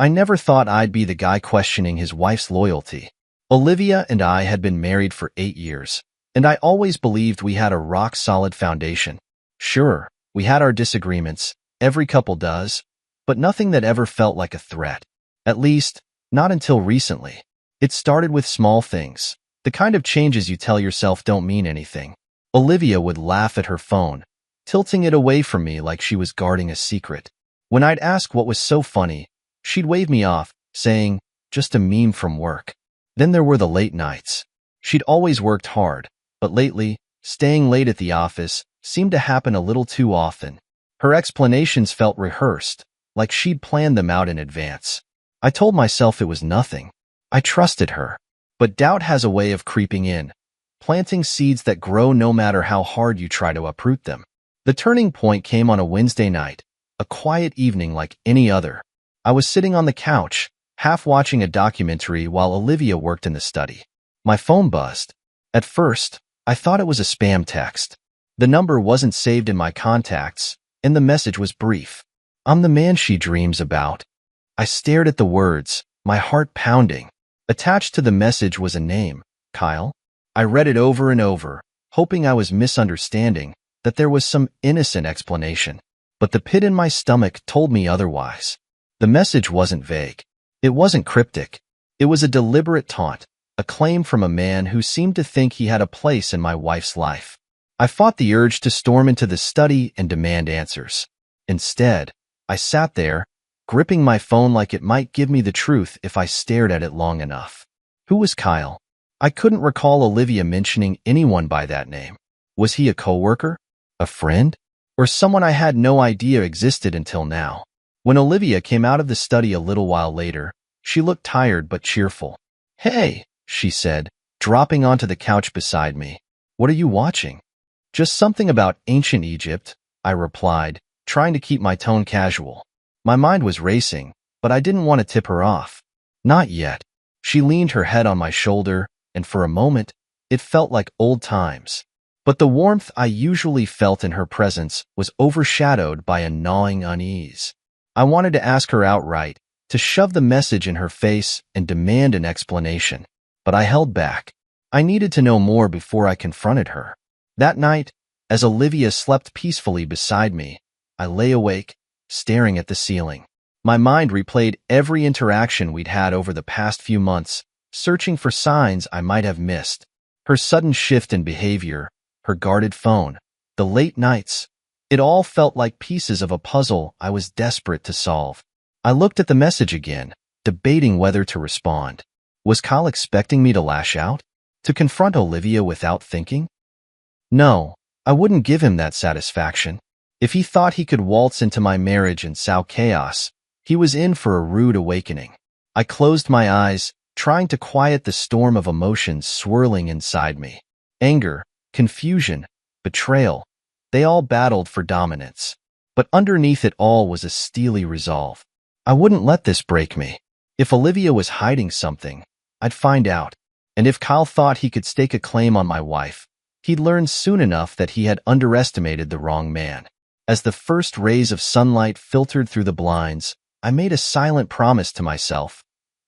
I never thought I'd be the guy questioning his wife's loyalty. Olivia and I had been married for 8 years, and I always believed we had a rock-solid foundation. Sure, we had our disagreements, every couple does, but nothing that ever felt like a threat. At least, not until recently. It started with small things, the kind of changes you tell yourself don't mean anything. Olivia would laugh at her phone, tilting it away from me like she was guarding a secret. When I'd ask what was so funny, she'd wave me off, saying, "Just a meme from work." Then there were the late nights. She'd always worked hard, but lately, staying late at the office seemed to happen a little too often. Her explanations felt rehearsed, like she'd planned them out in advance. I told myself it was nothing. I trusted her. But doubt has a way of creeping in, planting seeds that grow no matter how hard you try to uproot them. The turning point came on a Wednesday night, a quiet evening like any other. I was sitting on the couch, half watching a documentary while Olivia worked in the study. My phone buzzed. At first, I thought it was a spam text. The number wasn't saved in my contacts, and the message was brief. "I'm the man she dreams about." I stared at the words, my heart pounding. Attached to the message was a name, Kyle. I read it over and over, hoping I was misunderstanding, that there was some innocent explanation. But the pit in my stomach told me otherwise. The message wasn't vague. It wasn't cryptic. It was a deliberate taunt, a claim from a man who seemed to think he had a place in my wife's life. I fought the urge to storm into the study and demand answers. Instead, I sat there, gripping my phone like it might give me the truth if I stared at it long enough. Who was Kyle? I couldn't recall Olivia mentioning anyone by that name. Was he a coworker? A friend? Or someone I had no idea existed until now? When Olivia came out of the study a little while later, she looked tired but cheerful. "Hey," she said, dropping onto the couch beside me. "What are you watching?" "Just something about ancient Egypt," I replied, trying to keep my tone casual. My mind was racing, but I didn't want to tip her off. "Not yet." She leaned her head on my shoulder, and for a moment, it felt like old times. But the warmth I usually felt in her presence was overshadowed by a gnawing unease. I wanted to ask her outright, to shove the message in her face and demand an explanation. But I held back. I needed to know more before I confronted her. That night, as Olivia slept peacefully beside me, I lay awake, staring at the ceiling. My mind replayed every interaction we'd had over the past few months, searching for signs I might have missed. Her sudden shift in behavior, her guarded phone, the late nights. It all felt like pieces of a puzzle I was desperate to solve. I looked at the message again, debating whether to respond. Was Kyle expecting me to lash out? To confront Olivia without thinking? No, I wouldn't give him that satisfaction. If he thought he could waltz into my marriage and sow chaos, he was in for a rude awakening. I closed my eyes, trying to quiet the storm of emotions swirling inside me. Anger, confusion, betrayal, they all battled for dominance. But underneath it all was a steely resolve. I wouldn't let this break me. If Olivia was hiding something, I'd find out. And if Kyle thought he could stake a claim on my wife, he'd learn soon enough that he had underestimated the wrong man. As the first rays of sunlight filtered through the blinds, I made a silent promise to myself.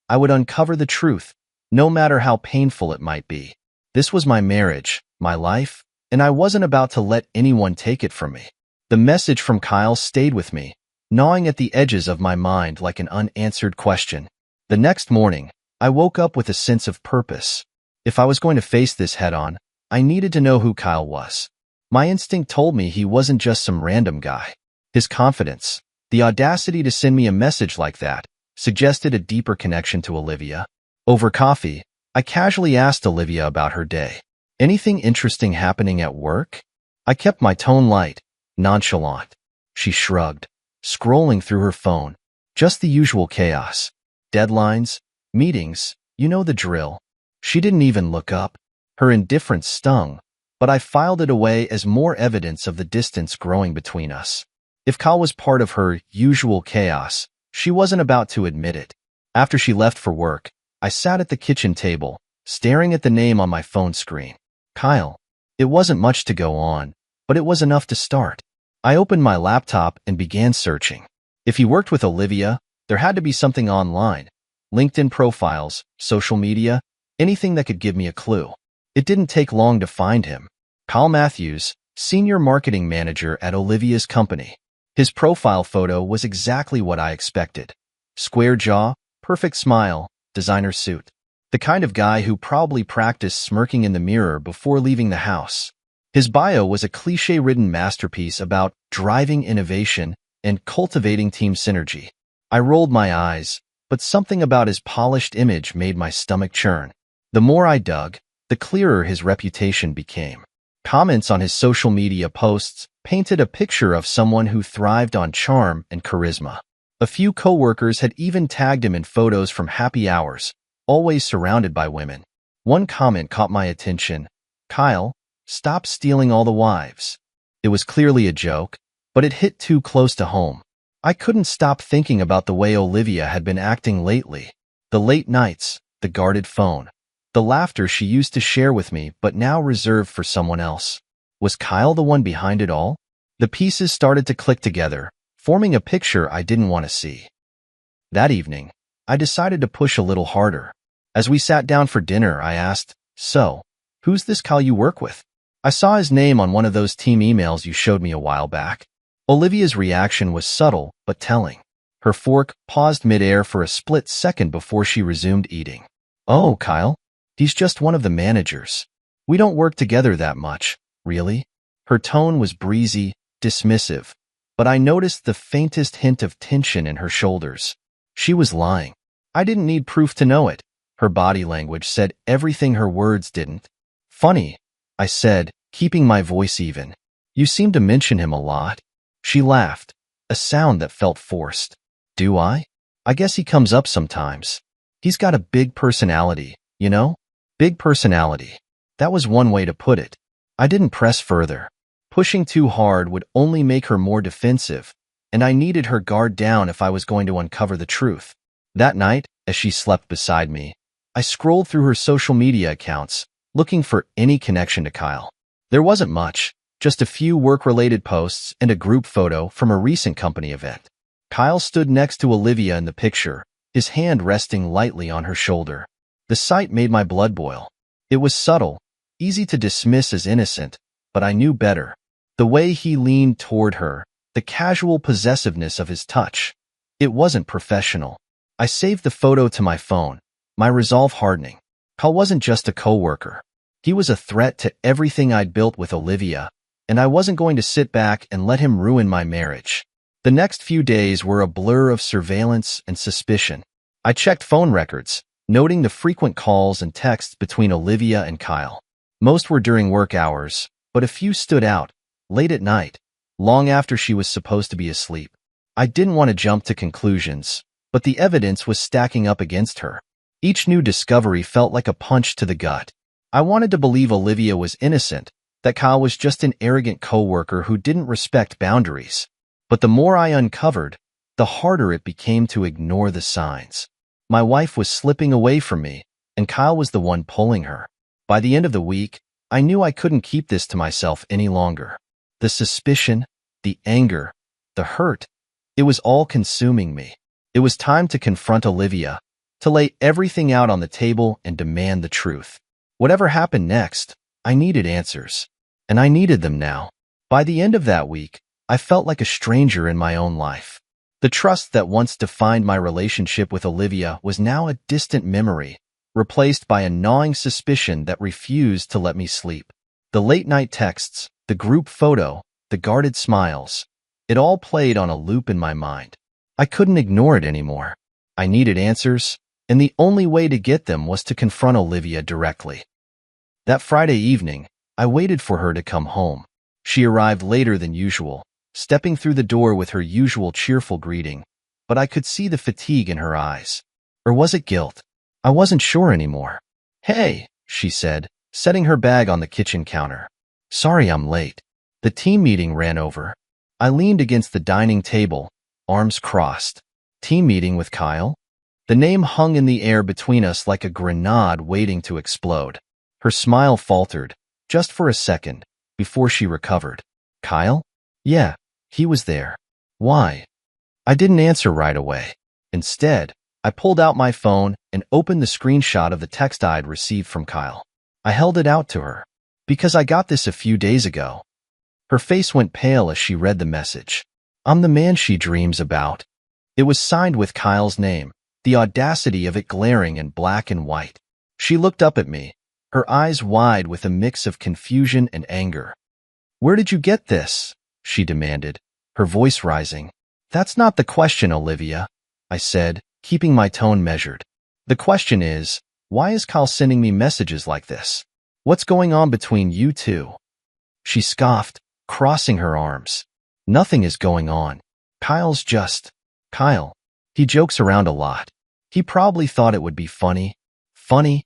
I would uncover the truth, no matter how painful it might be. This was my marriage, my life, and I wasn't about to let anyone take it from me. The message from Kyle stayed with me, gnawing at the edges of my mind like an unanswered question. The next morning, I woke up with a sense of purpose. If I was going to face this head-on, I needed to know who Kyle was. My instinct told me he wasn't just some random guy. His confidence, the audacity to send me a message like that, suggested a deeper connection to Olivia. Over coffee, I casually asked Olivia about her day. "Anything interesting happening at work?" I kept my tone light, nonchalant. She shrugged, scrolling through her phone. "Just the usual chaos. Deadlines, meetings, you know the drill." She didn't even look up. Her indifference stung, but I filed it away as more evidence of the distance growing between us. If Kyle was part of her usual chaos, she wasn't about to admit it. After she left for work, I sat at the kitchen table, staring at the name on my phone screen. Kyle. It wasn't much to go on, but it was enough to start. I opened my laptop and began searching. If he worked with Olivia, There had to be something online. LinkedIn profiles, social media, anything that could give me a clue. It didn't take long to find him. Kyle Matthews, Senior Marketing Manager at Olivia's company. His profile photo was exactly what I expected. Square jaw, perfect smile, designer suit. The kind of guy who probably practiced smirking in the mirror before leaving the house. His bio was a cliché-ridden masterpiece about driving innovation and cultivating team synergy. I rolled my eyes, but something about his polished image made my stomach churn. The more I dug, the clearer his reputation became. Comments on his social media posts painted a picture of someone who thrived on charm and charisma. A few coworkers had even tagged him in photos from happy hours, always surrounded by women. One comment caught my attention. "Kyle, stop stealing all the wives." It was clearly a joke, but it hit too close to home. I couldn't stop thinking about the way Olivia had been acting lately. The late nights, the guarded phone, the laughter she used to share with me but now reserved for someone else. Was Kyle the one behind it all? The pieces started to click together, forming a picture I didn't want to see. That evening, I decided to push a little harder. As we sat down for dinner, I asked, "So, who's this Kyle you work with?" I saw his name on one of those team emails you showed me a while back. Olivia's reaction was subtle but telling. Her fork paused midair for a split second before she resumed eating. "Oh, Kyle? He's just one of the managers. We don't work together that much, really." Her tone was breezy, dismissive, but I noticed the faintest hint of tension in her shoulders. She was lying. I didn't need proof to know it. Her body language said everything her words didn't. "Funny," I said, keeping my voice even. "You seem to mention him a lot." She laughed, a sound that felt forced. "Do I? I guess he comes up sometimes. He's got a big personality, you know? Big personality." That was one way to put it. I didn't press further. Pushing too hard would only make her more defensive, and I needed her guard down if I was going to uncover the truth. That night, as she slept beside me, I scrolled through her social media accounts, looking for any connection to Kyle. There wasn't much, just a few work-related posts and a group photo from a recent company event. Kyle stood next to Olivia in the picture, his hand resting lightly on her shoulder. The sight made my blood boil. It was subtle, easy to dismiss as innocent, but I knew better. The way he leaned toward her, the casual possessiveness of his touch. It wasn't professional. I saved the photo to my phone, my resolve hardening. Kyle wasn't just a coworker. He was a threat to everything I'd built with Olivia, and I wasn't going to sit back and let him ruin my marriage. The next few days were a blur of surveillance and suspicion. I checked phone records, noting the frequent calls and texts between Olivia and Kyle. Most were during work hours, but a few stood out, late at night, long after she was supposed to be asleep. I didn't want to jump to conclusions, but the evidence was stacking up against her. Each new discovery felt like a punch to the gut. I wanted to believe Olivia was innocent, that Kyle was just an arrogant coworker who didn't respect boundaries. But the more I uncovered, the harder it became to ignore the signs. My wife was slipping away from me, and Kyle was the one pulling her. By the end of the week, I knew I couldn't keep this to myself any longer. The suspicion, the anger, the hurt, it was all consuming me. It was time to confront Olivia, to lay everything out on the table and demand the truth. Whatever happened next, I needed answers. And I needed them now. By the end of that week, I felt like a stranger in my own life. The trust that once defined my relationship with Olivia was now a distant memory, replaced by a gnawing suspicion that refused to let me sleep. The late-night texts, the group photo, the guarded smiles, it all played on a loop in my mind. I couldn't ignore it anymore. I needed answers, and the only way to get them was to confront Olivia directly. That Friday evening, I waited for her to come home. She arrived later than usual, stepping through the door with her usual cheerful greeting, but I could see the fatigue in her eyes. Or was it guilt? I wasn't sure anymore. "Hey," she said, setting her bag on the kitchen counter. "Sorry I'm late. The team meeting ran over." I leaned against the dining table, arms crossed. Team meeting with Kyle? The name hung in the air between us like a grenade waiting to explode. Her smile faltered, just for a second, before she recovered. "Kyle? Yeah, he was there. Why?" I didn't answer right away. Instead, I pulled out my phone and opened the screenshot of the text I had received from Kyle. I held it out to her. "Because I got this a few days ago." Her face went pale as she read the message. "I'm the man she dreams about." It was signed with Kyle's name, the audacity of it glaring in black and white. She looked up at me, her eyes wide with a mix of confusion and anger. "Where did you get this?" she demanded, her voice rising. "That's not the question, Olivia," I said, keeping my tone measured. "The question is, why is Kyle sending me messages like this? What's going on between you two?" She scoffed, crossing her arms. "Nothing is going on. Kyle's just Kyle. He jokes around a lot. He probably thought it would be funny." "Funny?"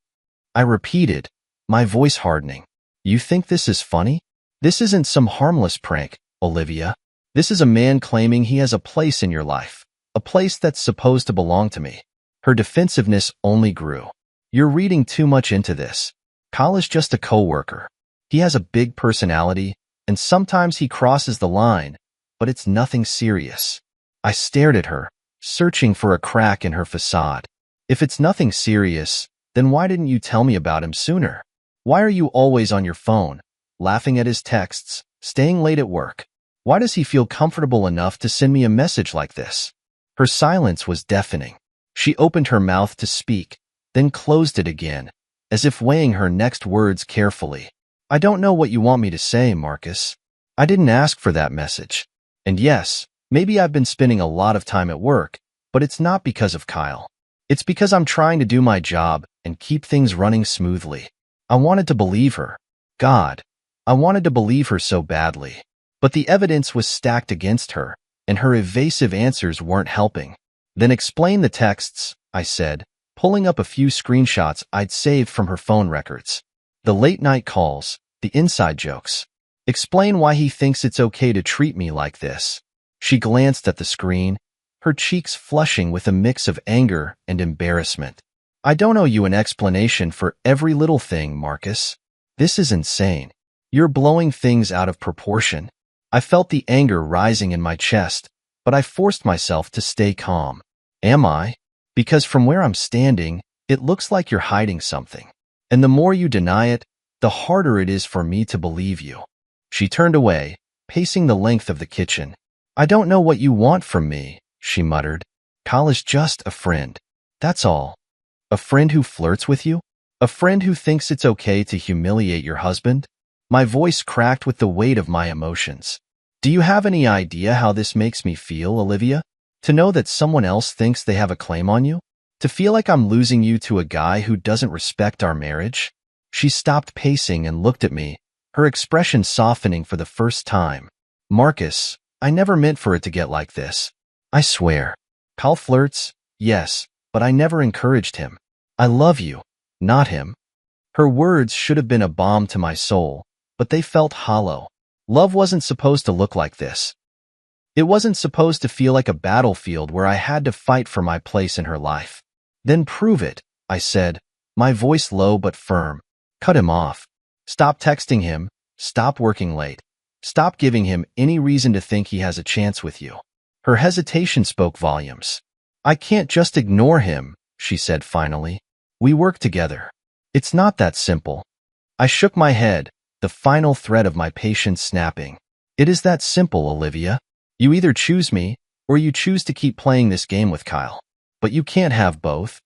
I repeated, my voice hardening. "You think this is funny? This isn't some harmless prank, Olivia. This is a man claiming he has a place in your life, a place that's supposed to belong to me." Her defensiveness only grew. "You're reading too much into this. Kyle is just a coworker. He has a big personality, and sometimes he crosses the line, but it's nothing serious." I stared at her, searching for a crack in her facade. "If it's nothing serious, then why didn't you tell me about him sooner? Why are you always on your phone, laughing at his texts, staying late at work? Why does he feel comfortable enough to send me a message like this?" Her silence was deafening. She opened her mouth to speak, then closed it again, as if weighing her next words carefully. "I don't know what you want me to say, Marcus. I didn't ask for that message. And yes, maybe I've been spending a lot of time at work, but it's not because of Kyle. It's because I'm trying to do my job and keep things running smoothly." I wanted to believe her. God, I wanted to believe her so badly. But the evidence was stacked against her, and her evasive answers weren't helping. "Then explain the texts," I said, pulling up a few screenshots I'd saved from her phone records. "The late-night calls, the inside jokes. Explain why he thinks it's okay to treat me like this." She glanced at the screen, her cheeks flushing with a mix of anger and embarrassment. "I don't owe you an explanation for every little thing, Marcus. This is insane. You're blowing things out of proportion." I felt the anger rising in my chest, but I forced myself to stay calm. "Am I? Because from where I'm standing, it looks like you're hiding something. And the more you deny it, the harder it is for me to believe you." She turned away, pacing the length of the kitchen. "I don't know what you want from me," she muttered. "Kyle is just a friend. That's all." "A friend who flirts with you? A friend who thinks it's okay to humiliate your husband?" My voice cracked with the weight of my emotions. "Do you have any idea how this makes me feel, Olivia? To know that someone else thinks they have a claim on you? To feel like I'm losing you to a guy who doesn't respect our marriage?" She stopped pacing and looked at me, her expression softening for the first time. "Marcus, I never meant for it to get like this. I swear. Kyle flirts, yes, but I never encouraged him. I love you, not him." Her words should have been a balm to my soul, but they felt hollow. Love wasn't supposed to look like this. It wasn't supposed to feel like a battlefield where I had to fight for my place in her life. "Then prove it," I said, my voice low but firm. "Cut him off. Stop texting him. Stop working late. Stop giving him any reason to think he has a chance with you." Her hesitation spoke volumes. "I can't just ignore him," she said finally. "We work together. It's not that simple." I shook my head, the final thread of my patience snapping. "It is that simple, Olivia. You either choose me, or you choose to keep playing this game with Kyle. But you can't have both."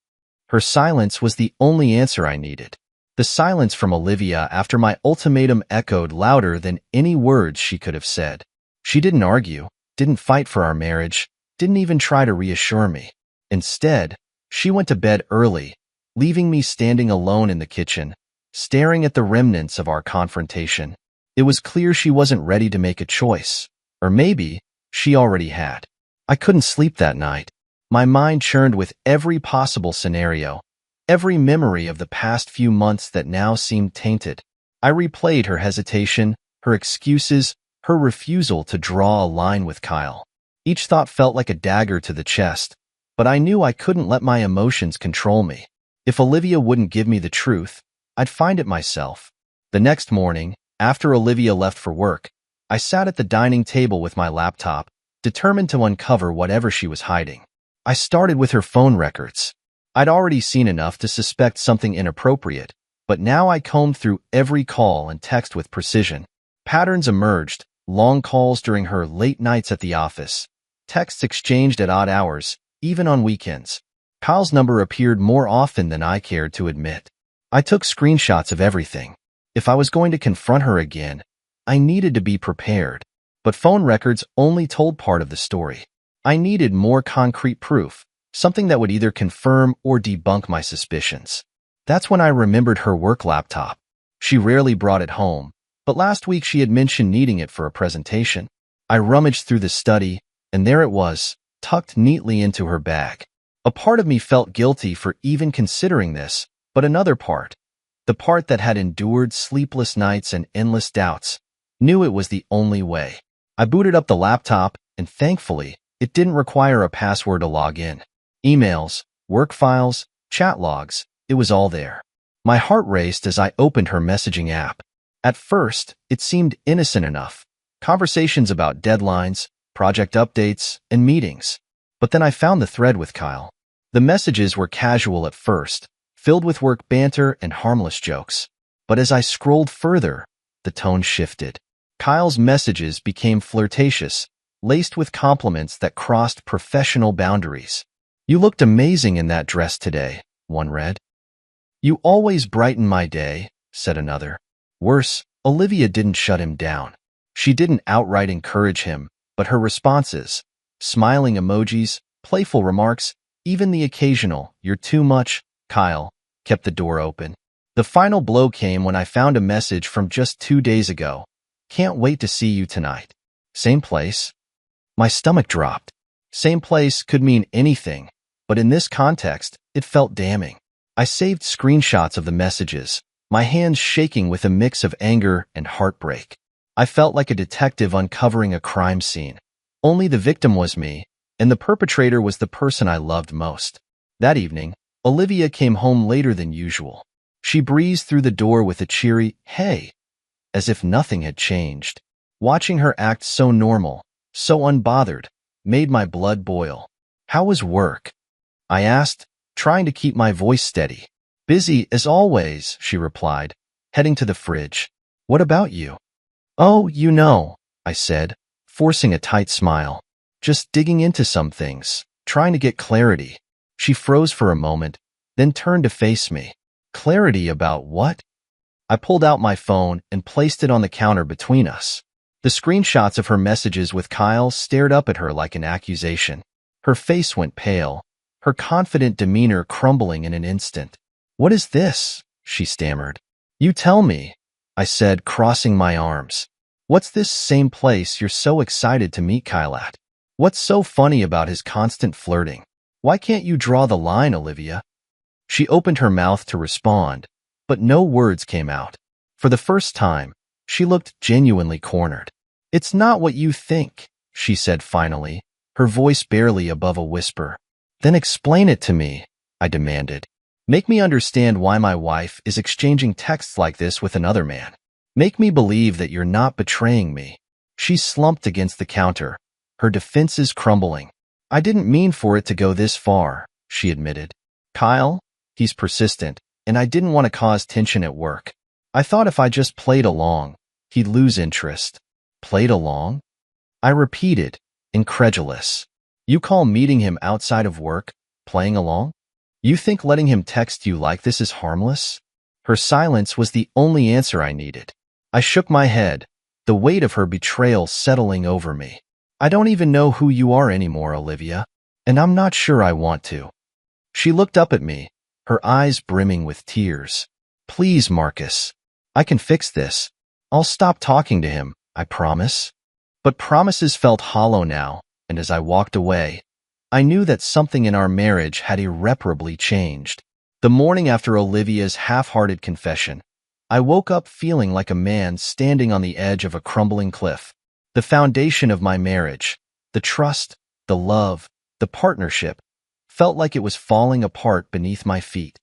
Her silence was the only answer I needed. The silence from Olivia after my ultimatum echoed louder than any words she could have said. She didn't argue, didn't fight for our marriage, didn't even try to reassure me. Instead, she went to bed early, leaving me standing alone in the kitchen, staring at the remnants of our confrontation. It was clear she wasn't ready to make a choice, or maybe she already had. I couldn't sleep that night. My mind churned with every possible scenario, every memory of the past few months that now seemed tainted. I replayed her hesitation, her excuses, her refusal to draw a line with Kyle. Each thought felt like a dagger to the chest, but I knew I couldn't let my emotions control me. If Olivia wouldn't give me the truth, I'd find it myself. The next morning, after Olivia left for work, I sat at the dining table with my laptop, determined to uncover whatever she was hiding. I started with her phone records. I'd already seen enough to suspect something inappropriate, but now I combed through every call and text with precision. Patterns emerged, long calls during her late nights at the office, texts exchanged at odd hours, even on weekends. Kyle's number appeared more often than I cared to admit. I took screenshots of everything. If I was going to confront her again, I needed to be prepared. But phone records only told part of the story. I needed more concrete proof, something that would either confirm or debunk my suspicions. That's when I remembered her work laptop. She rarely brought it home, but last week she had mentioned needing it for a presentation. I rummaged through the study, and there it was, tucked neatly into her bag. A part of me felt guilty for even considering this, but another part, the part that had endured sleepless nights and endless doubts, knew it was the only way. I booted up the laptop, and thankfully, it didn't require a password to log in. Emails, work files, chat logs, it was all there. My heart raced as I opened her messaging app. At first, it seemed innocent enough. Conversations about deadlines, project updates, and meetings. But then I found the thread with Kyle. The messages were casual at first, filled with work banter and harmless jokes. But as I scrolled further, the tone shifted. Kyle's messages became flirtatious, laced with compliments that crossed professional boundaries. "You looked amazing in that dress today," one read. "You always brighten my day," said another. Worse, Olivia didn't shut him down. She didn't outright encourage him, but her responses, smiling emojis, playful remarks, even the occasional, "You're too much, Kyle," kept the door open. The final blow came when I found a message from just 2 days ago. "Can't wait to see you tonight." Same place? My stomach dropped. Same place could mean anything, but in this context, it felt damning. I saved screenshots of the messages, my hands shaking with a mix of anger and heartbreak. I felt like a detective uncovering a crime scene. Only the victim was me, and the perpetrator was the person I loved most. That evening, Olivia came home later than usual. She breezed through the door with a cheery, "Hey," as if nothing had changed. Watching her act so normal, so unbothered, made my blood boil. "How was work?" I asked, trying to keep my voice steady. "Busy as always," she replied, heading to the fridge. "What about you?" "Oh, you know," I said, forcing a tight smile. "Just digging into some things, trying to get clarity." She froze for a moment, then turned to face me. "Clarity about what?" I pulled out my phone and placed it on the counter between us. The screenshots of her messages with Kyle stared up at her like an accusation. Her face went pale, her confident demeanor crumbling in an instant. "What is this?" she stammered. "You tell me," I said, crossing my arms. "What's this same place you're so excited to meet Kyle at? What's so funny about his constant flirting? Why can't you draw the line, Olivia?" She opened her mouth to respond, but no words came out. For the first time, she looked genuinely cornered. "It's not what you think," she said finally, her voice barely above a whisper. "Then explain it to me," I demanded. "Make me understand why my wife is exchanging texts like this with another man. Make me believe that you're not betraying me." She slumped against the counter, her defenses crumbling. "I didn't mean for it to go this far," she admitted. "Kyle, he's persistent, and I didn't want to cause tension at work. I thought if I just played along, he'd lose interest." "Played along?" I repeated, incredulous. "You call meeting him outside of work playing along? You think letting him text you like this is harmless?" Her silence was the only answer I needed. I shook my head, the weight of her betrayal settling over me. "I don't even know who you are anymore, Olivia, and I'm not sure I want to." She looked up at me, her eyes brimming with tears. "Please, Marcus. I can fix this. I'll stop talking to him, I promise." But promises felt hollow now, and as I walked away, I knew that something in our marriage had irreparably changed. The morning after Olivia's half-hearted confession, I woke up feeling like a man standing on the edge of a crumbling cliff. The foundation of my marriage, the trust, the love, the partnership, felt like it was falling apart beneath my feet.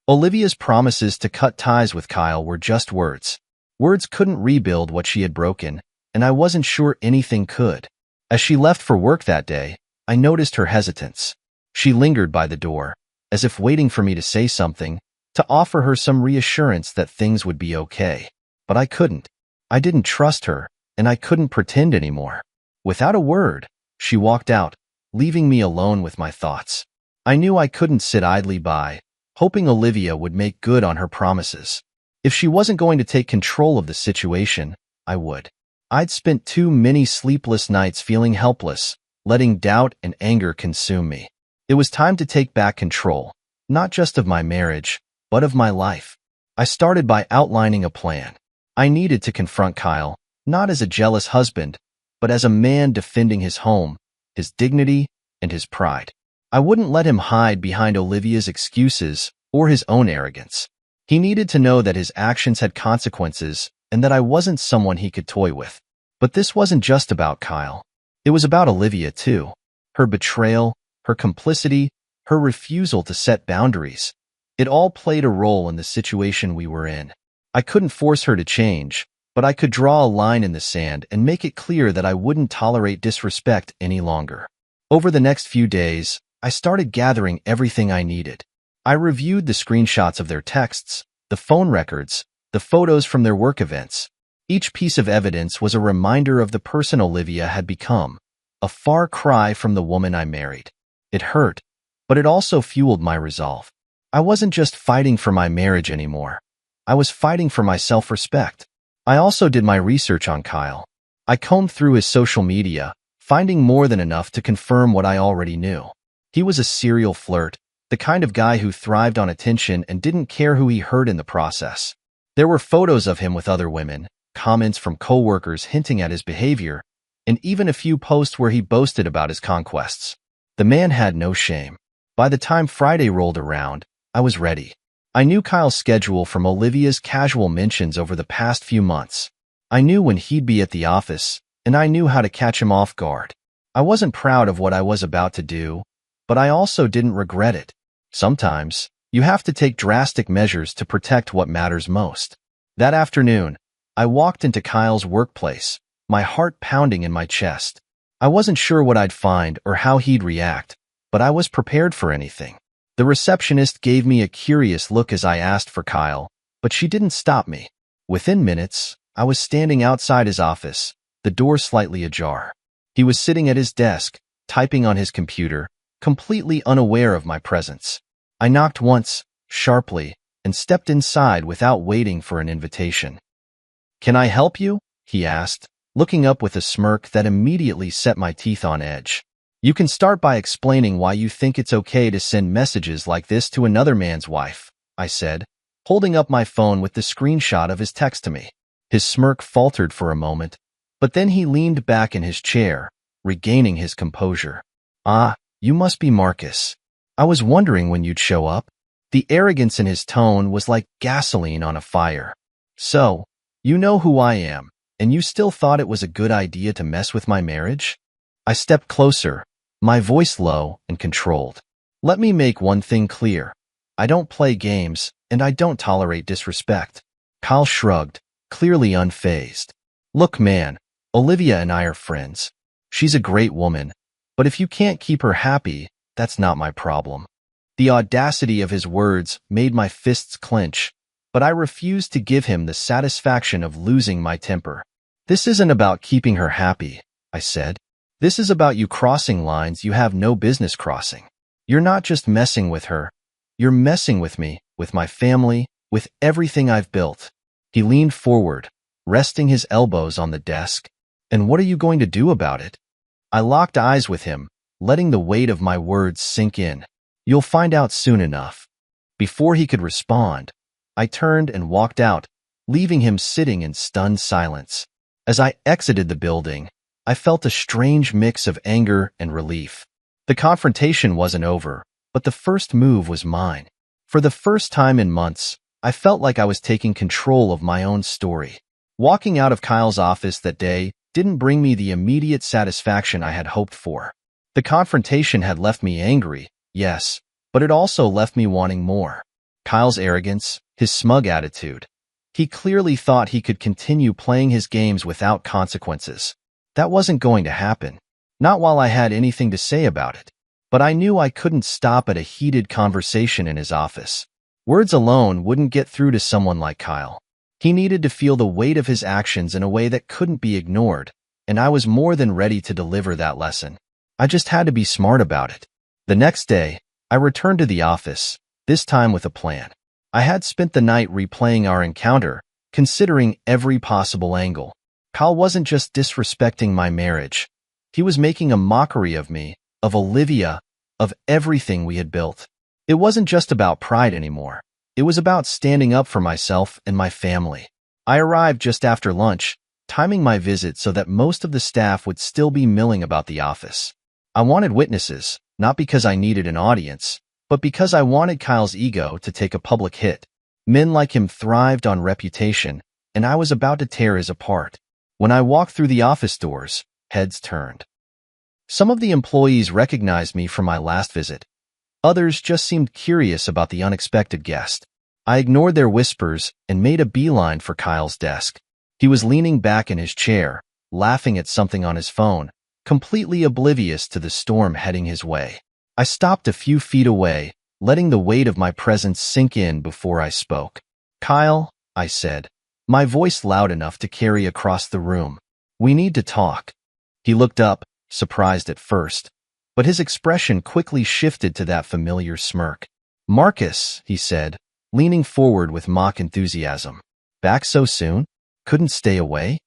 Olivia's promises to cut ties with Kyle were just words. Words couldn't rebuild what she had broken, and I wasn't sure anything could. As she left for work that day, I noticed her hesitance. She lingered by the door, as if waiting for me to say something, to offer her some reassurance that things would be okay. But I couldn't. I didn't trust her, and I couldn't pretend anymore. Without a word, she walked out, leaving me alone with my thoughts. I knew I couldn't sit idly by, hoping Olivia would make good on her promises. If she wasn't going to take control of the situation, I would. I'd spent too many sleepless nights feeling helpless, letting doubt and anger consume me. It was time to take back control, not just of my marriage, but of my life. I started by outlining a plan. I needed to confront Kyle, not as a jealous husband, but as a man defending his home, his dignity, and his pride. I wouldn't let him hide behind Olivia's excuses or his own arrogance. He needed to know that his actions had consequences and that I wasn't someone he could toy with. But this wasn't just about Kyle. It was about Olivia, too. Her betrayal, her complicity, her refusal to set boundaries. It all played a role in the situation we were in. I couldn't force her to change, but I could draw a line in the sand and make it clear that I wouldn't tolerate disrespect any longer. Over the next few days, I started gathering everything I needed. I reviewed the screenshots of their texts, the phone records, the photos from their work events. Each piece of evidence was a reminder of the person Olivia had become, a far cry from the woman I married. It hurt, but it also fueled my resolve. I wasn't just fighting for my marriage anymore. I was fighting for my self-respect. I also did my research on Kyle. I combed through his social media, finding more than enough to confirm what I already knew. He was a serial flirt, the kind of guy who thrived on attention and didn't care who he hurt in the process. There were photos of him with other women, comments from coworkers hinting at his behavior, and even a few posts where he boasted about his conquests. The man had no shame. By the time Friday rolled around, I was ready. I knew Kyle's schedule from Olivia's casual mentions over the past few months. I knew when he'd be at the office, and I knew how to catch him off guard. I wasn't proud of what I was about to do, but I also didn't regret it. Sometimes, you have to take drastic measures to protect what matters most. That afternoon, I walked into Kyle's workplace, my heart pounding in my chest. I wasn't sure what I'd find or how he'd react, but I was prepared for anything. The receptionist gave me a curious look as I asked for Kyle, but she didn't stop me. Within minutes, I was standing outside his office, the door slightly ajar. He was sitting at his desk, typing on his computer, completely unaware of my presence. I knocked once, sharply, and stepped inside without waiting for an invitation. "Can I help you?" he asked, looking up with a smirk that immediately set my teeth on edge. "You can start by explaining why you think it's okay to send messages like this to another man's wife," I said, holding up my phone with the screenshot of his text to me. His smirk faltered for a moment, but then he leaned back in his chair, regaining his composure. "Ah, you must be Marcus. I was wondering when you'd show up." The arrogance in his tone was like gasoline on a fire. "So, you know who I am, and you still thought it was a good idea to mess with my marriage?" I stepped closer, my voice low and controlled. "Let me make one thing clear. I don't play games, and I don't tolerate disrespect." Kyle shrugged, clearly unfazed. "Look, man, Olivia and I are friends. She's a great woman, but if you can't keep her happy, that's not my problem." The audacity of his words made my fists clench, but I refused to give him the satisfaction of losing my temper. "This isn't about keeping her happy," I said. "This is about you crossing lines you have no business crossing. You're not just messing with her. You're messing with me, with my family, with everything I've built." He leaned forward, resting his elbows on the desk. "And what are you going to do about it?" I locked eyes with him, letting the weight of my words sink in. "You'll find out soon enough." Before he could respond, I turned and walked out, leaving him sitting in stunned silence. As I exited the building, I felt a strange mix of anger and relief. The confrontation wasn't over, but the first move was mine. For the first time in months, I felt like I was taking control of my own story. Walking out of Kyle's office that day didn't bring me the immediate satisfaction I had hoped for. The confrontation had left me angry, yes, but it also left me wanting more. Kyle's arrogance, his smug attitude. He clearly thought he could continue playing his games without consequences. That wasn't going to happen. Not while I had anything to say about it. But I knew I couldn't stop at a heated conversation in his office. Words alone wouldn't get through to someone like Kyle. He needed to feel the weight of his actions in a way that couldn't be ignored, and I was more than ready to deliver that lesson. I just had to be smart about it. The next day, I returned to the office, this time with a plan. I had spent the night replaying our encounter, considering every possible angle. Kyle wasn't just disrespecting my marriage. He was making a mockery of me, of Olivia, of everything we had built. It wasn't just about pride anymore. It was about standing up for myself and my family. I arrived just after lunch, timing my visit so that most of the staff would still be milling about the office. I wanted witnesses, not because I needed an audience, but because I wanted Kyle's ego to take a public hit. Men like him thrived on reputation, and I was about to tear his apart. When I walked through the office doors, heads turned. Some of the employees recognized me from my last visit. Others just seemed curious about the unexpected guest. I ignored their whispers and made a beeline for Kyle's desk. He was leaning back in his chair, laughing at something on his phone, completely oblivious to the storm heading his way. I stopped a few feet away, letting the weight of my presence sink in before I spoke. "Kyle," I said, my voice loud enough to carry across the room. "We need to talk." He looked up, surprised at first, but his expression quickly shifted to that familiar smirk. "Marcus," he said, leaning forward with mock enthusiasm. "Back so soon? Couldn't stay away?"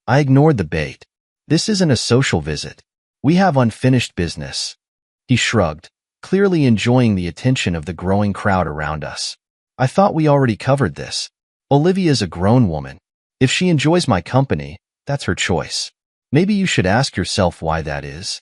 I ignored the bait. "This isn't a social visit. We have unfinished business." He shrugged, clearly enjoying the attention of the growing crowd around us. "I thought we already covered this. Olivia's a grown woman. If she enjoys my company, that's her choice. Maybe you should ask yourself why that is."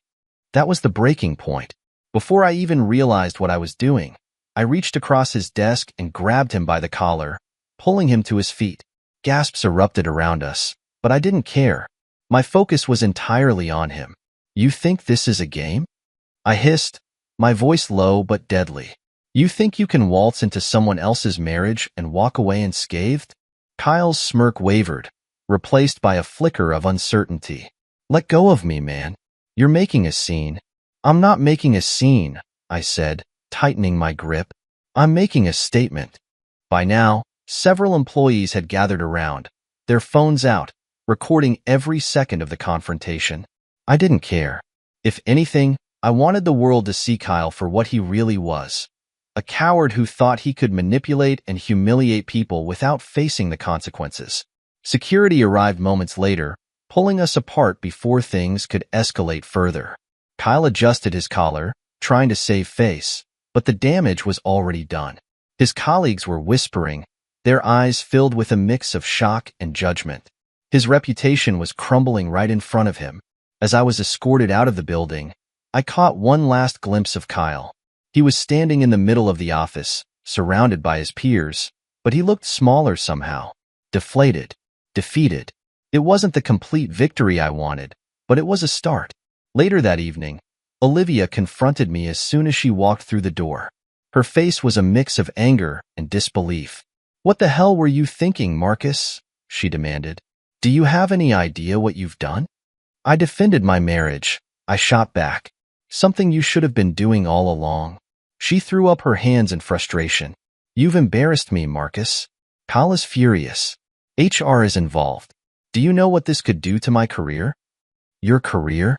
That was the breaking point. Before I even realized what I was doing, I reached across his desk and grabbed him by the collar, pulling him to his feet. Gasps erupted around us, but I didn't care. My focus was entirely on him. "You think this is a game?" I hissed, my voice low but deadly. "You think you can waltz into someone else's marriage and walk away unscathed?" Kyle's smirk wavered, replaced by a flicker of uncertainty. "Let go of me, man. You're making a scene." "I'm not making a scene," I said, tightening my grip. "I'm making a statement." By now, several employees had gathered around, their phones out, recording every second of the confrontation. I didn't care. If anything, I wanted the world to see Kyle for what he really was. A coward who thought he could manipulate and humiliate people without facing the consequences. Security arrived moments later, pulling us apart before things could escalate further. Kyle adjusted his collar, trying to save face, but the damage was already done. His colleagues were whispering, their eyes filled with a mix of shock and judgment. His reputation was crumbling right in front of him. As I was escorted out of the building, I caught one last glimpse of Kyle. He was standing in the middle of the office, surrounded by his peers, but he looked smaller somehow. Deflated. Defeated. It wasn't the complete victory I wanted, but it was a start. Later that evening, Olivia confronted me as soon as she walked through the door. Her face was a mix of anger and disbelief. "What the hell were you thinking, Marcus?" she demanded. "Do you have any idea what you've done?" I defended my marriage. I shot back. "Something you should have been doing all along." She threw up her hands in frustration. "You've embarrassed me, Marcus." Kyle is furious. HR is involved. "Do you know what this could do to my career?" "Your career?"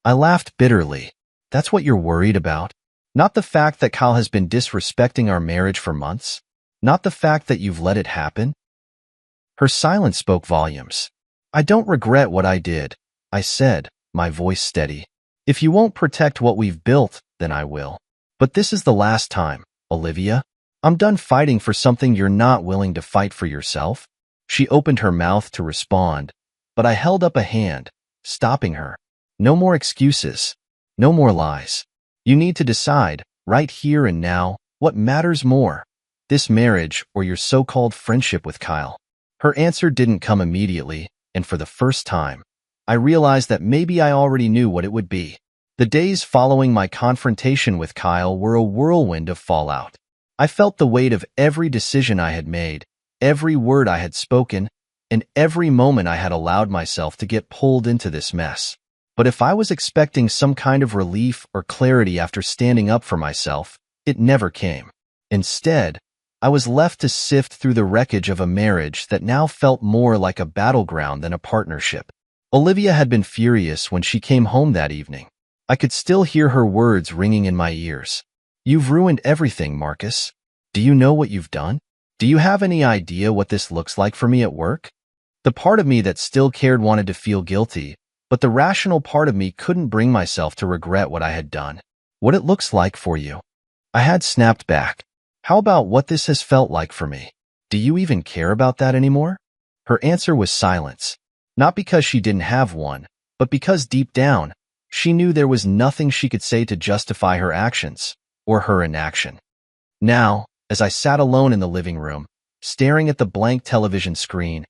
I laughed bitterly. "That's what you're worried about? Not the fact that Kyle has been disrespecting our marriage for months? Not the fact that you've let it happen?" Her silence spoke volumes. "I don't regret what I did," I said, my voice steady. "If you won't protect what we've built, then I will. But this is the last time, Olivia. I'm done fighting for something you're not willing to fight for yourself." She opened her mouth to respond, but I held up a hand, stopping her. "No more excuses. No more lies. You need to decide, right here and now, what matters more, this marriage or your so-called friendship with Kyle." Her answer didn't come immediately, and for the first time, I realized that maybe I already knew what it would be. The days following my confrontation with Kyle were a whirlwind of fallout. I felt the weight of every decision I had made, every word I had spoken, and every moment I had allowed myself to get pulled into this mess. But if I was expecting some kind of relief or clarity after standing up for myself, it never came. Instead, I was left to sift through the wreckage of a marriage that now felt more like a battleground than a partnership. Olivia had been furious when she came home that evening. I could still hear her words ringing in my ears. "You've ruined everything, Marcus. Do you know what you've done? Do you have any idea what this looks like for me at work?" The part of me that still cared wanted to feel guilty, but the rational part of me couldn't bring myself to regret what I had done. "What it looks like for you," I had snapped back. "How about what this has felt like for me? Do you even care about that anymore?" Her answer was silence, not because she didn't have one, but because deep down, she knew there was nothing she could say to justify her actions or her inaction. Now, as I sat alone in the living room, staring at the blank television screen,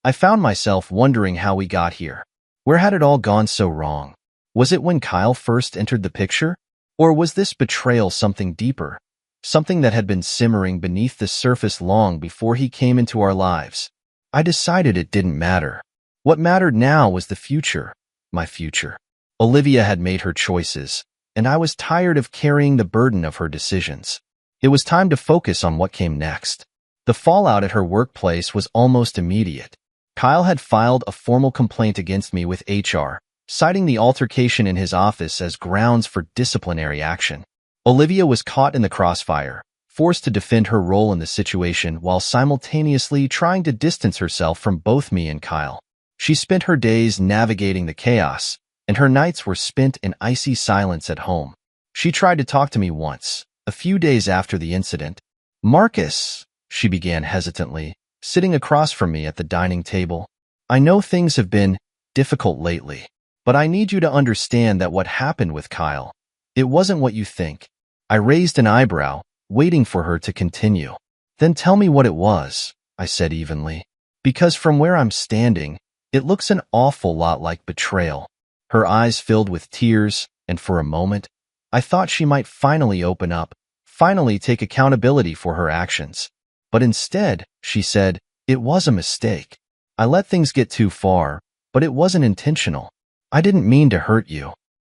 I found myself wondering how we got here. Where had it all gone so wrong? Was it when Kyle first entered the picture? Or was this betrayal something deeper? Something that had been simmering beneath the surface long before he came into our lives? I decided it didn't matter. What mattered now was the future, my future. Olivia had made her choices, and I was tired of carrying the burden of her decisions. It was time to focus on what came next. The fallout at her workplace was almost immediate. Kyle had filed a formal complaint against me with HR, citing the altercation in his office as grounds for disciplinary action. Olivia was caught in the crossfire, forced to defend her role in the situation while simultaneously trying to distance herself from both me and Kyle. She spent her days navigating the chaos, and her nights were spent in icy silence at home. She tried to talk to me once, a few days after the incident. "Marcus," she began hesitantly, sitting across from me at the dining table. "I know things have been difficult lately, but I need you to understand that what happened with Kyle, it wasn't what you think." I raised an eyebrow, waiting for her to continue. "Then tell me what it was," I said evenly, "because from where I'm standing, it looks an awful lot like betrayal." Her eyes filled with tears, and for a moment, I thought she might finally open up, finally take accountability for her actions. But instead, she said, "It was a mistake. I let things get too far, but it wasn't intentional. I didn't mean to hurt you."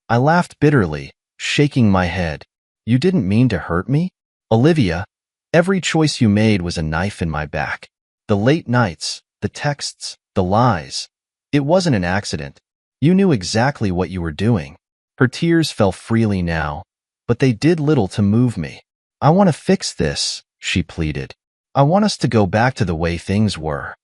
I laughed bitterly, shaking my head. "You didn't mean to hurt me? Olivia, every choice you made was a knife in my back. The late nights, the texts, the lies. It wasn't an accident. You knew exactly what you were doing." Her tears fell freely now, but they did little to move me. "I want to fix this," she pleaded. "I want us to go back to the way things were."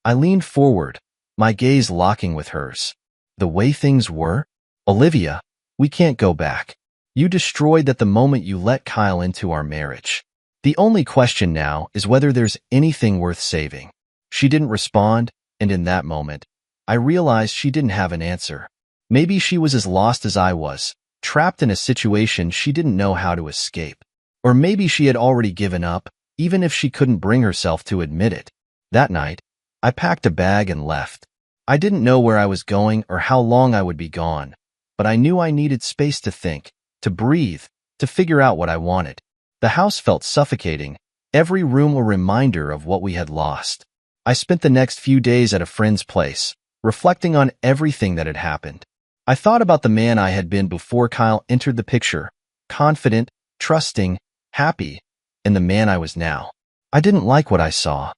I leaned forward, my gaze locking with hers. "The way things were? Olivia, we can't go back. You destroyed that the moment you let Kyle into our marriage. The only question now is whether there's anything worth saving." She didn't respond, and in that moment, I realized she didn't have an answer. Maybe she was as lost as I was, trapped in a situation she didn't know how to escape. Or maybe she had already given up, even if she couldn't bring herself to admit it. That night, I packed a bag and left. I didn't know where I was going or how long I would be gone, but I knew I needed space to think, to breathe, to figure out what I wanted. The house felt suffocating, every room a reminder of what we had lost. I spent the next few days at a friend's place, reflecting on everything that had happened. I thought about the man I had been before Kyle entered the picture, confident, trusting, happy, and the man I was now. I didn't like what I saw.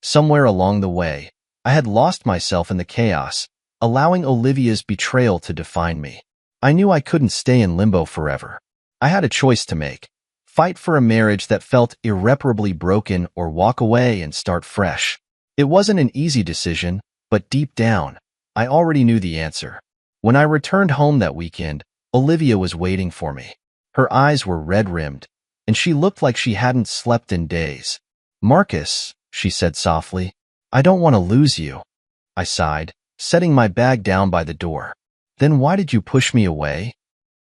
Somewhere along the way, I had lost myself in the chaos, allowing Olivia's betrayal to define me. I knew I couldn't stay in limbo forever. I had a choice to make: fight for a marriage that felt irreparably broken or walk away and start fresh. It wasn't an easy decision, but deep down, I already knew the answer. When I returned home that weekend, Olivia was waiting for me. Her eyes were red-rimmed, and she looked like she hadn't slept in days. "Marcus," she said softly, "I don't want to lose you." I sighed, setting my bag down by the door. "Then why did you push me away?"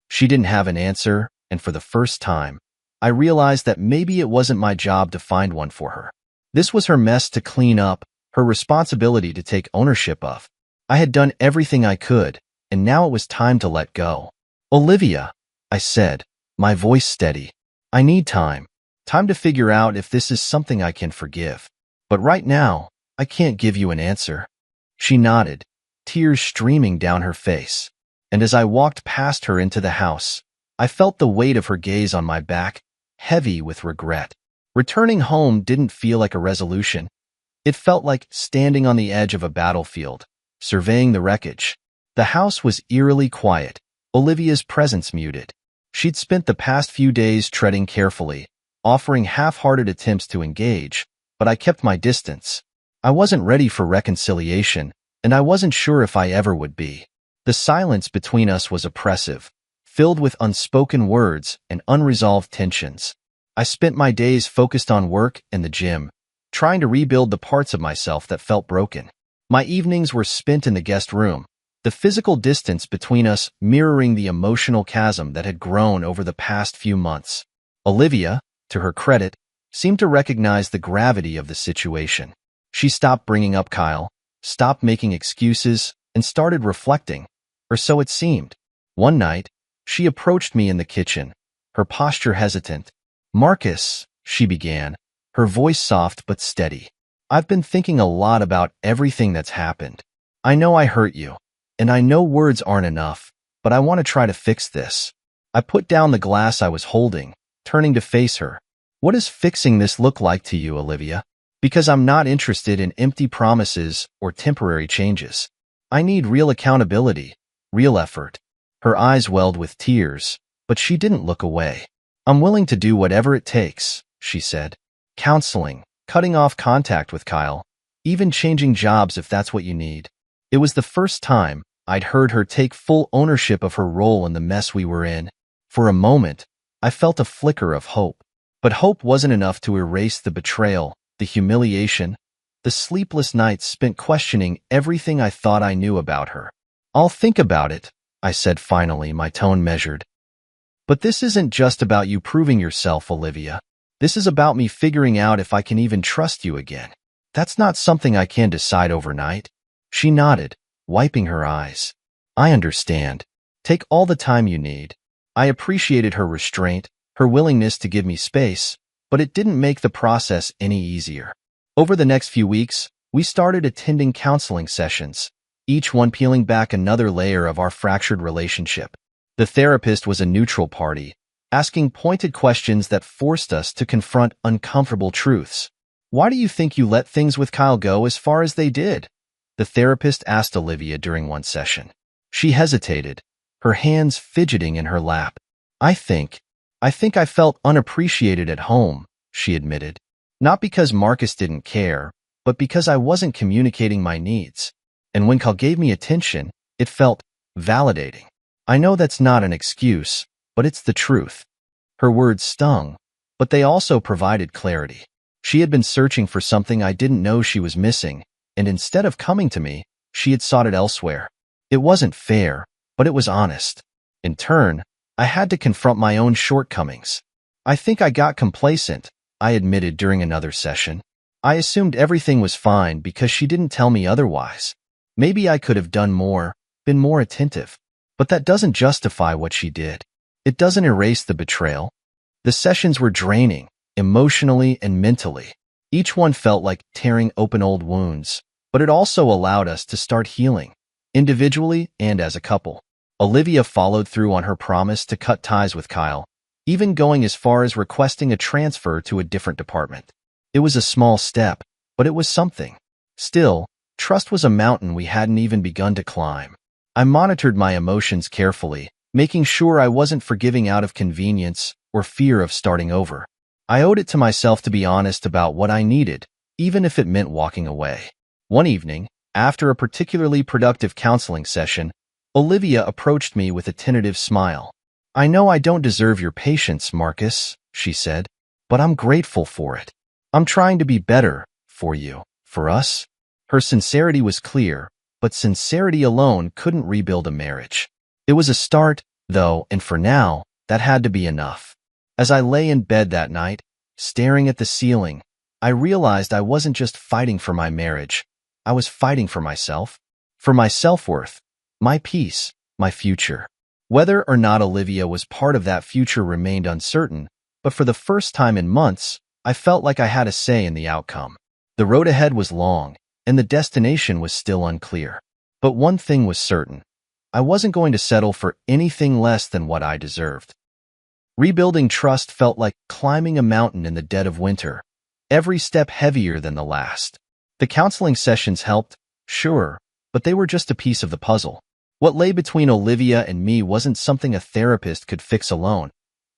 She didn't have an answer, and for the first time, I realized that maybe it wasn't my job to find one for her. This was her mess to clean up, her responsibility to take ownership of. I had done everything I could, and now it was time to let go. "Olivia," I said, my voice steady, "I need time. Time to figure out if this is something I can forgive. But right now, I can't give you an answer." She nodded, tears streaming down her face. and as I walked past her into the house, I felt the weight of her gaze on my back, heavy with regret. Returning home didn't feel like a resolution. It felt like standing on the edge of a battlefield, surveying the wreckage. The house was eerily quiet, Olivia's presence muted. She'd spent the past few days treading carefully, offering half-hearted attempts to engage, but I kept my distance. I wasn't ready for reconciliation, and I wasn't sure if I ever would be. The silence between us was oppressive, filled with unspoken words and unresolved tensions. I spent my days focused on work and the gym, trying to rebuild the parts of myself that felt broken. My evenings were spent in the guest room, the physical distance between us mirroring the emotional chasm that had grown over the past few months. Olivia, to her credit, seemed to recognize the gravity of the situation. She stopped bringing up Kyle, stopped making excuses, and started reflecting, or so it seemed. One night, she approached me in the kitchen, her posture hesitant. "Marcus," she began, her voice soft but steady. "I've been thinking a lot about everything that's happened. I know I hurt you, and I know words aren't enough, but I want to try to fix this." I put down the glass I was holding, turning to face her. "What does fixing this look like to you, Olivia? Because I'm not interested in empty promises or temporary changes. I need real accountability, real effort." Her eyes welled with tears, but she didn't look away. "I'm willing to do whatever it takes," she said. "Counseling, cutting off contact with Kyle, even changing jobs if that's what you need." It was the first time I'd heard her take full ownership of her role in the mess we were in. For a moment, I felt a flicker of hope. But hope wasn't enough to erase the betrayal, the humiliation, the sleepless nights spent questioning everything I thought I knew about her. "I'll think about it," I said finally, my tone measured. "But this isn't just about you proving yourself, Olivia. This is about me figuring out if I can even trust you again. That's not something I can decide overnight." She nodded, wiping her eyes. "I understand. Take all the time you need." I appreciated her restraint, her willingness to give me space, but it didn't make the process any easier. Over the next few weeks, we started attending counseling sessions, each one peeling back another layer of our fractured relationship. The therapist was a neutral party, asking pointed questions that forced us to confront uncomfortable truths. "Why do you think you let things with Kyle go as far as they did?" the therapist asked Olivia during one session. She hesitated, her hands fidgeting in her lap. I think I felt unappreciated at home," she admitted. "Not because Marcus didn't care, but because I wasn't communicating my needs. And when Kyle gave me attention, it felt validating. I know that's not an excuse, but it's the truth." Her words stung, but they also provided clarity. She had been searching for something I didn't know she was missing, and instead of coming to me, she had sought it elsewhere. It wasn't fair, but it was honest. In turn, I had to confront my own shortcomings. "I think I got complacent," I admitted during another session. "I assumed everything was fine because she didn't tell me otherwise. Maybe I could have done more, been more attentive. But that doesn't justify what she did. It doesn't erase the betrayal." The sessions were draining, emotionally and mentally. Each one felt like tearing open old wounds, but it also allowed us to start healing, individually and as a couple. Olivia followed through on her promise to cut ties with Kyle, even going as far as requesting a transfer to a different department. It was a small step, but it was something. Still, trust was a mountain we hadn't even begun to climb. I monitored my emotions carefully, making sure I wasn't forgiving out of convenience or fear of starting over. I owed it to myself to be honest about what I needed, even if it meant walking away. One evening, after a particularly productive counseling session, Olivia approached me with a tentative smile. "I know I don't deserve your patience, Marcus," she said, "but I'm grateful for it. I'm trying to be better for you, for us." Her sincerity was clear, but sincerity alone couldn't rebuild a marriage. It was a start, though, and for now, that had to be enough. As I lay in bed that night, staring at the ceiling, I realized I wasn't just fighting for my marriage. I was fighting for myself, for my self-worth, my peace, my future. Whether or not Olivia was part of that future remained uncertain, but for the first time in months, I felt like I had a say in the outcome. The road ahead was long, and the destination was still unclear. But one thing was certain. I wasn't going to settle for anything less than what I deserved. Rebuilding trust felt like climbing a mountain in the dead of winter, every step heavier than the last. The counseling sessions helped, sure, but they were just a piece of the puzzle. What lay between Olivia and me wasn't something a therapist could fix alone.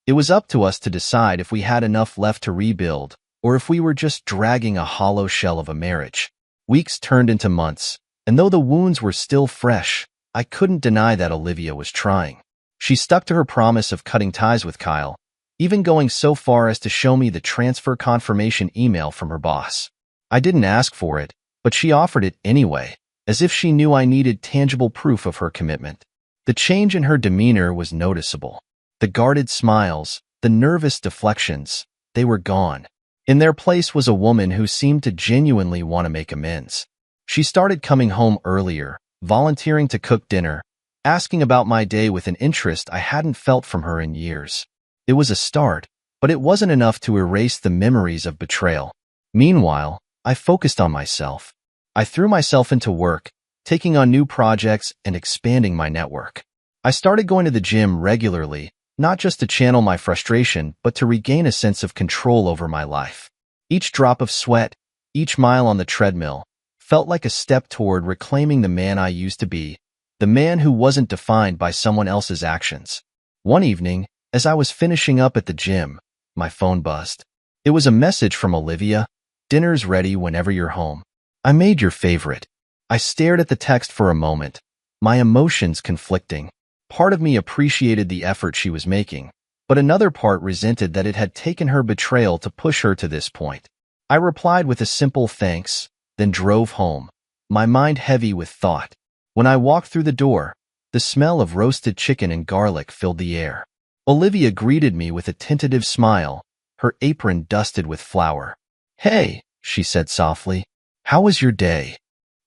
It was up to us to decide if we had enough left to rebuild, or if we were just dragging a hollow shell of a marriage. Weeks turned into months, and though the wounds were still fresh, I couldn't deny that Olivia was trying. She stuck to her promise of cutting ties with Kyle, even going so far as to show me the transfer confirmation email from her boss. I didn't ask for it, but she offered it anyway, as if she knew I needed tangible proof of her commitment. The change in her demeanor was noticeable. The guarded smiles, the nervous deflections, they were gone. In their place was a woman who seemed to genuinely want to make amends. She started coming home earlier, volunteering to cook dinner, asking about my day with an interest I hadn't felt from her in years. It was a start, but it wasn't enough to erase the memories of betrayal. Meanwhile, I focused on myself. I threw myself into work, taking on new projects and expanding my network. I started going to the gym regularly, not just to channel my frustration, but to regain a sense of control over my life. Each drop of sweat, each mile on the treadmill, felt like a step toward reclaiming the man I used to be, the man who wasn't defined by someone else's actions. One evening, as I was finishing up at the gym, my phone buzzed. It was a message from Olivia. "Dinner's ready whenever you're home. I made your favorite." I stared at the text for a moment, my emotions conflicting. Part of me appreciated the effort she was making, but another part resented that it had taken her betrayal to push her to this point. I replied with a simple thanks, then drove home, my mind heavy with thought. When I walked through the door, the smell of roasted chicken and garlic filled the air. Olivia greeted me with a tentative smile, her apron dusted with flour. "Hey," she said softly, "how was your day?"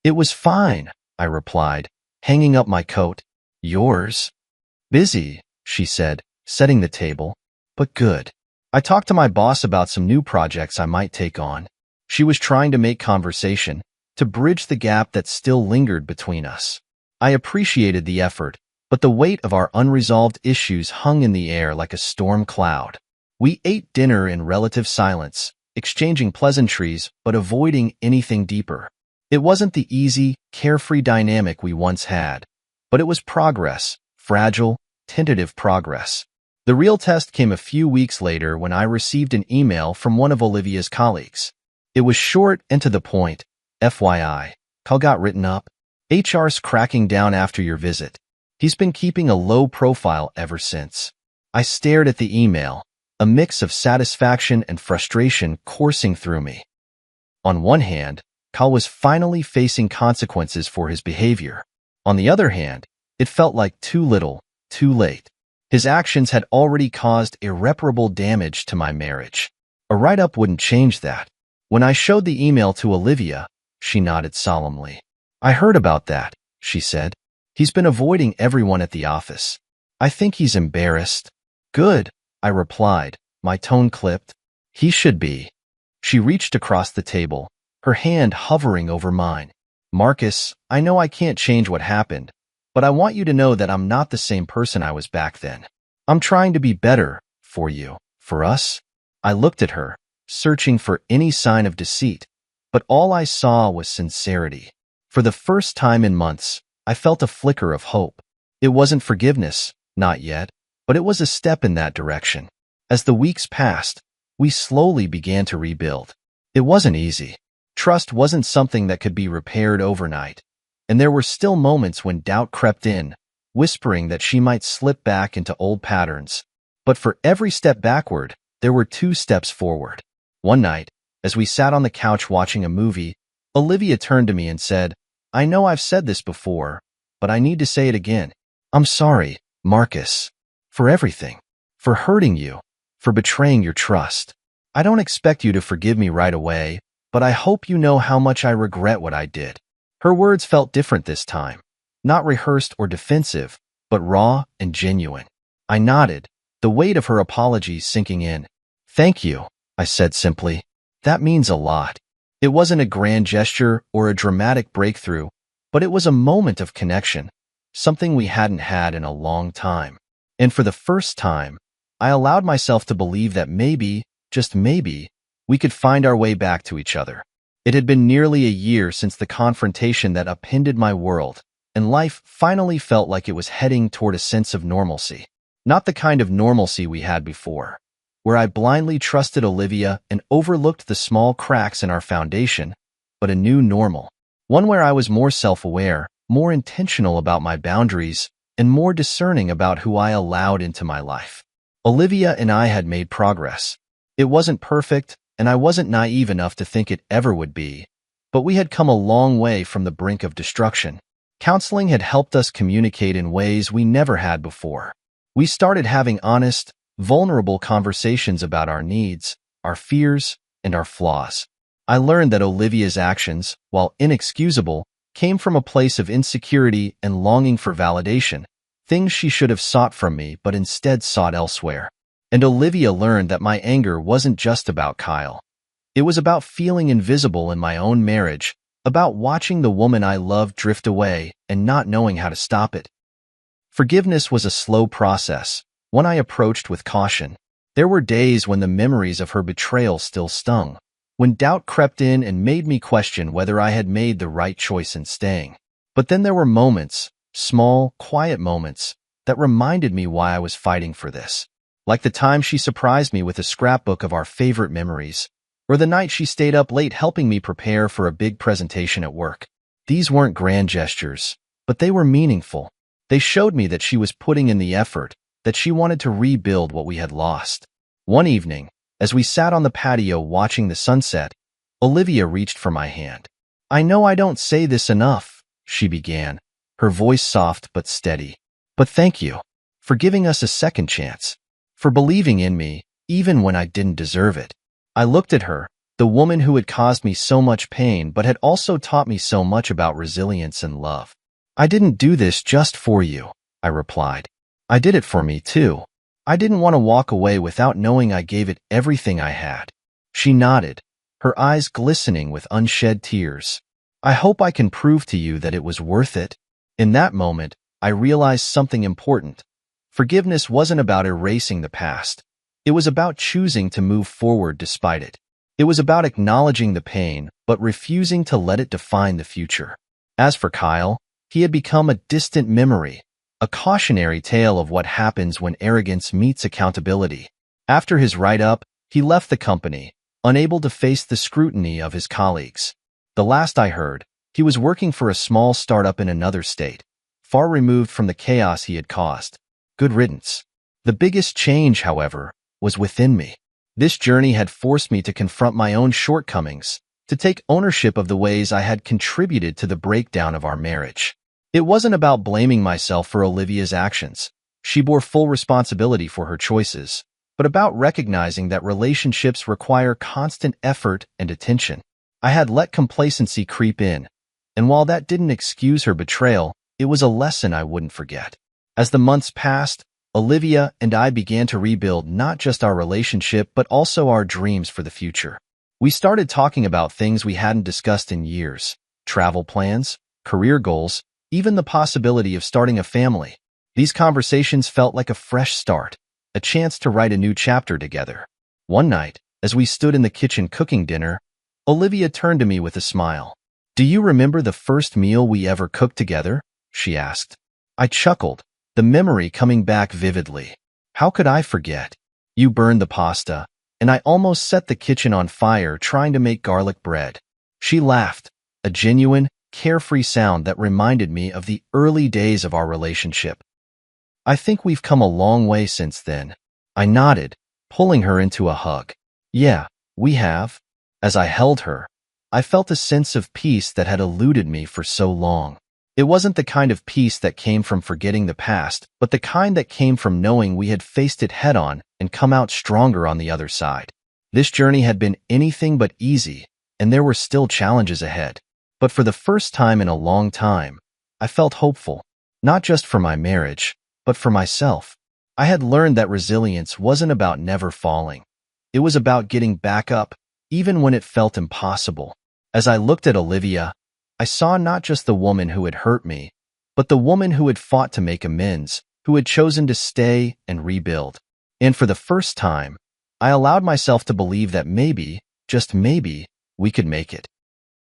"It was fine," I replied, hanging up my coat. "Yours?" "Busy," she said, setting the table, "but good. I talked to my boss about some new projects I might take on." She was trying to make conversation, to bridge the gap that still lingered between us. I appreciated the effort, but the weight of our unresolved issues hung in the air like a storm cloud. We ate dinner in relative silence, exchanging pleasantries but avoiding anything deeper. It wasn't the easy, carefree dynamic we once had, but it was progress, fragile, tentative progress. The real test came a few weeks later when I received an email from one of Olivia's colleagues. It was short and to the point. "FYI, Kyle got written up. HR's cracking down after your visit. He's been keeping a low profile ever since." I stared at the email, a mix of satisfaction and frustration coursing through me. On one hand, Kyle was finally facing consequences for his behavior. On the other hand, it felt like too little, too late. His actions had already caused irreparable damage to my marriage. A write-up wouldn't change that. When I showed the email to Olivia, she nodded solemnly. "I heard about that," she said. "He's been avoiding everyone at the office. I think he's embarrassed." "Good," I replied, my tone clipped. "He should be." She reached across the table, her hand hovering over mine. "Marcus, I know I can't change what happened, but I want you to know that I'm not the same person I was back then. I'm trying to be better, for you, for us." I looked at her, searching for any sign of deceit, but all I saw was sincerity. For the first time in months, I felt a flicker of hope. It wasn't forgiveness, not yet, but it was a step in that direction. As the weeks passed, we slowly began to rebuild. It wasn't easy. Trust wasn't something that could be repaired overnight, and there were still moments when doubt crept in, whispering that she might slip back into old patterns. But for every step backward, there were 2 steps forward. One night, as we sat on the couch watching a movie, Olivia turned to me and said, "I know I've said this before, but I need to say it again. I'm sorry, Marcus, for everything, for hurting you, for betraying your trust. I don't expect you to forgive me right away, but I hope you know how much I regret what I did." Her words felt different this time, not rehearsed or defensive, but raw and genuine. I nodded, the weight of her apology sinking in. "Thank you," I said simply. "That means a lot." It wasn't a grand gesture or a dramatic breakthrough, but it was a moment of connection, something we hadn't had in a long time. And for the first time, I allowed myself to believe that maybe, just maybe, we could find our way back to each other. It had been nearly a year since the confrontation that upended my world, and life finally felt like it was heading toward a sense of normalcy. Not the kind of normalcy we had before, where I blindly trusted Olivia and overlooked the small cracks in our foundation, but a new normal. One where I was more self-aware, more intentional about my boundaries, and more discerning about who I allowed into my life. Olivia and I had made progress. It wasn't perfect, and I wasn't naive enough to think it ever would be, but we had come a long way from the brink of destruction. Counseling had helped us communicate in ways we never had before. We started having honest, vulnerable conversations about our needs, our fears, and our flaws. I learned that Olivia's actions, while inexcusable, came from a place of insecurity and longing for validation, things she should have sought from me but instead sought elsewhere. And Olivia learned that my anger wasn't just about Kyle. It was about feeling invisible in my own marriage, about watching the woman I loved drift away and not knowing how to stop it. Forgiveness was a slow process, one I approached with caution. There were days when the memories of her betrayal still stung, when doubt crept in and made me question whether I had made the right choice in staying. But then there were moments, small, quiet moments, that reminded me why I was fighting for this. Like the time she surprised me with a scrapbook of our favorite memories, or the night she stayed up late helping me prepare for a big presentation at work. These weren't grand gestures, but they were meaningful. They showed me that she was putting in the effort, that she wanted to rebuild what we had lost. One evening, as we sat on the patio watching the sunset, Olivia reached for my hand. "I know I don't say this enough," she began, her voice soft but steady. "But thank you for giving us a second chance, for believing in me, even when I didn't deserve it." I looked at her, the woman who had caused me so much pain but had also taught me so much about resilience and love. "I didn't do this just for you," I replied. "I did it for me too. I didn't want to walk away without knowing I gave it everything I had." She nodded, her eyes glistening with unshed tears. "I hope I can prove to you that it was worth it." In that moment, I realized something important. Forgiveness wasn't about erasing the past. It was about choosing to move forward despite it. It was about acknowledging the pain, but refusing to let it define the future. As for Kyle, he had become a distant memory, a cautionary tale of what happens when arrogance meets accountability. After his write-up, he left the company, unable to face the scrutiny of his colleagues. The last I heard, he was working for a small startup in another state, far removed from the chaos he had caused. Good riddance. The biggest change, however, was within me. This journey had forced me to confront my own shortcomings, to take ownership of the ways I had contributed to the breakdown of our marriage. It wasn't about blaming myself for Olivia's actions. She bore full responsibility for her choices, but about recognizing that relationships require constant effort and attention. I had let complacency creep in, and while that didn't excuse her betrayal, it was a lesson I wouldn't forget. As the months passed, Olivia and I began to rebuild not just our relationship but also our dreams for the future. We started talking about things we hadn't discussed in years: travel plans, career goals, even the possibility of starting a family. These conversations felt like a fresh start, a chance to write a new chapter together. One night, as we stood in the kitchen cooking dinner, Olivia turned to me with a smile. "Do you remember the first meal we ever cooked together?" she asked. I chuckled, the memory coming back vividly. How could I forget? You burned the pasta, and I almost set the kitchen on fire trying to make garlic bread. She laughed, a genuine, carefree sound that reminded me of the early days of our relationship. "I think we've come a long way since then." I nodded, pulling her into a hug. "Yeah, we have." As I held her, I felt a sense of peace that had eluded me for so long. It wasn't the kind of peace that came from forgetting the past, but the kind that came from knowing we had faced it head-on and come out stronger on the other side. This journey had been anything but easy, and there were still challenges ahead. But for the first time in a long time, I felt hopeful, not just for my marriage, but for myself. I had learned that resilience wasn't about never falling. It was about getting back up, even when it felt impossible. As I looked at Olivia, I saw not just the woman who had hurt me, but the woman who had fought to make amends, who had chosen to stay and rebuild. And for the first time, I allowed myself to believe that maybe, just maybe, we could make it.